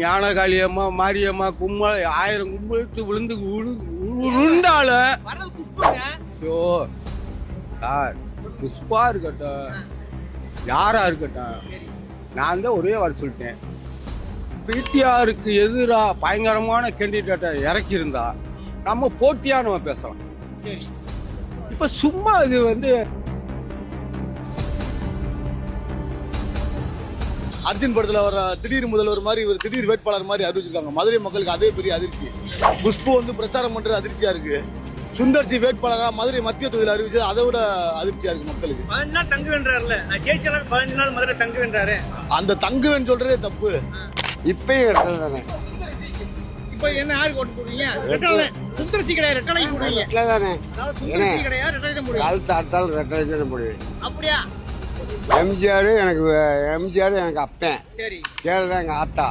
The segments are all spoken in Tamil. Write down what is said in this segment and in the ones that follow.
ஞானகாளியம்மா, மாரியம்மா, கும்பல் 1000 கும்பலுக்கு விழுந்து உருண்டாலும் சார் புஷ்பா இருக்கட்டும், யாரா இருக்கட்டும், நான் தான் ஒரே வார்த்தை சொல்லிட்டேன். பிடிஆருக்கு எதிராக பயங்கரமான கேண்டிடேட்டை இறக்கியிருந்தா நம்ம போட்டியா நம்ம பேசலாம். இப்ப சும்மா இது அர்ஜுன் படத்துல வர திடீர் முதல்வர் மாதிரி ஒரு திடீர் வேட்பாளர் மாதிரி அறிவிச்சிருக்காங்க. மதுரை மக்களுக்கு அதே பெரிய அதிர்ச்சி. குஷ்பு பிரச்சாரம் பண்றது அதிர்ச்சியா இருக்கு. சுந்தர்சி வேட்பாளரா மதுரை மத்திய தொகுதியில் அறிவிச்சது அதை விட அதிர்ச்சியா இருக்கு மக்களுக்கு. 15 நாள் தங்கு வென்றாருல, ஜெயிச்சாலும் 15 நாள் மதுரை தங்கு வென்றாரு. அந்த தங்குவேன்னு சொல்றதே தப்பு. இப்பயும் தானே. இப்போ என்ன யாருக்கு ஓட்டு போடுவீங்க? சுந்தர்சி கிடையாது, ரெட்டலை போடுவீங்க. சுந்தர்சி கிடையாது, ரெட்டலை தான் போடுவீங்க. காலத்து அடுத்தாலும் ரெட்டலை தான் போடுவேன். அப்படியா? எம்ஜிஆர் எனக்கு அப்பன், ஜெயலலிதா எங்க ஆத்தா,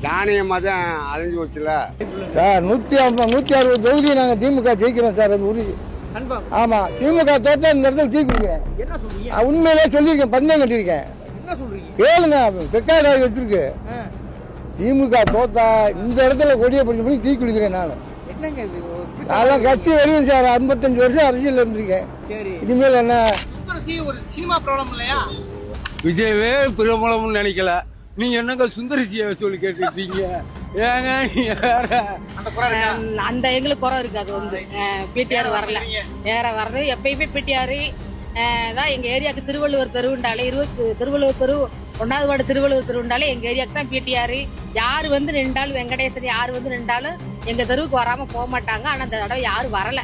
ஜானியம்மா தான் அழிஞ்சு போச்சுல. சார் 160 தொகுதி நாங்கள் திமுக ஜெயிக்கிறோம் சார், அது உறுதி. ஆமா, திமுக தோத்தா இந்த இடத்துல ஜெயிக்கிறேன். உண்மையிலே சொல்லியிருக்கேன், பந்தயம் கட்டியிருக்கேன். கேளுங்க, பெக்காடு வச்சிருக்கு. திமுக தோத்தா இந்த இடத்துல கொடியை பண்ணி தீ குளிக்கிறேன். நான் கட்சி வெளியே சார் 55 வருஷம் அரசியல் இருந்திருக்கேன். இனிமேல் என்ன ஒரு சினிமா ப்ராப்ளம் இல்லையா? விஜயவே பிரபலம்னு நினைக்கல. நீங்க என்னங்க சுந்தரிசியை சொல்லி கேட்டுட்டீங்க? ஏங்க நீங்க வேற அந்த எங்களுக்கு குறை இருக்கு. அது பிடிஆர் வரல, வேற வர்றது எப்பயுமே பிடிஆர் தான். எங்க ஏரியாவுக்கு திருவள்ளுவர் தெருவுண்டாலே திருவள்ளுவர் தெரு 1வது வார்டு திருவள்ளுவர் தெருவுண்டாலே எங்க ஏரியாவுக்கு தான் பிடிஆர். யாரு நின்றாலும் வெங்கடேசன் யாரு நின்றாலும் எங்க தெருவுக்கு வராம போக மாட்டாங்க. ஆனா இந்த தடவை யாரும் வரல.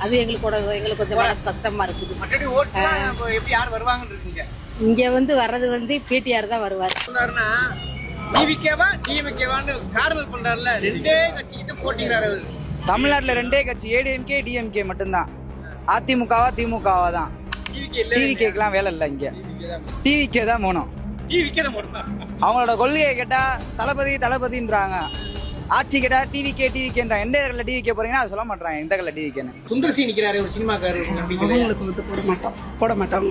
அது எங்களுக்கு கொஞ்சம் மனசு கஷ்டமா இருக்குது. இங்க வர்றது பிடிஆர் தான் வருவார். தமிழ்நாட்டுல 2 கட்சி, ஏடிஎம்கே டிஎம்கே மட்டும்தான். அதிமுகவா திமுகவா தான். டிவிகேக்கெல்லாம் வேலை இல்லை. இங்க டிவிகே தான் போனோம். அவங்களோட கொள்கையை கேட்டா தளபதின்றாங்க. ஆட்சி கேட்டா டிவிகேன்றாங்க. எந்த கல்ல டிவிகே போறீங்கன்னா அதை சொல்ல மாட்டாங்க. எந்த கல்ல டிவிகேன்னு. சுந்தர்சி நிக்கிறாரு, ஒரு சினிமாக்காரர். அவங்களுக்கு போட மாட்டோம்.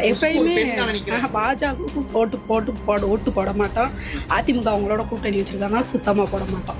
எப்பயுமே பாஜக ஓட்டு போட மாட்டோம். அதிமுக அவங்களோட கூட்டணி வச்சிருக்காங்க, சுத்தமா போட மாட்டோம்.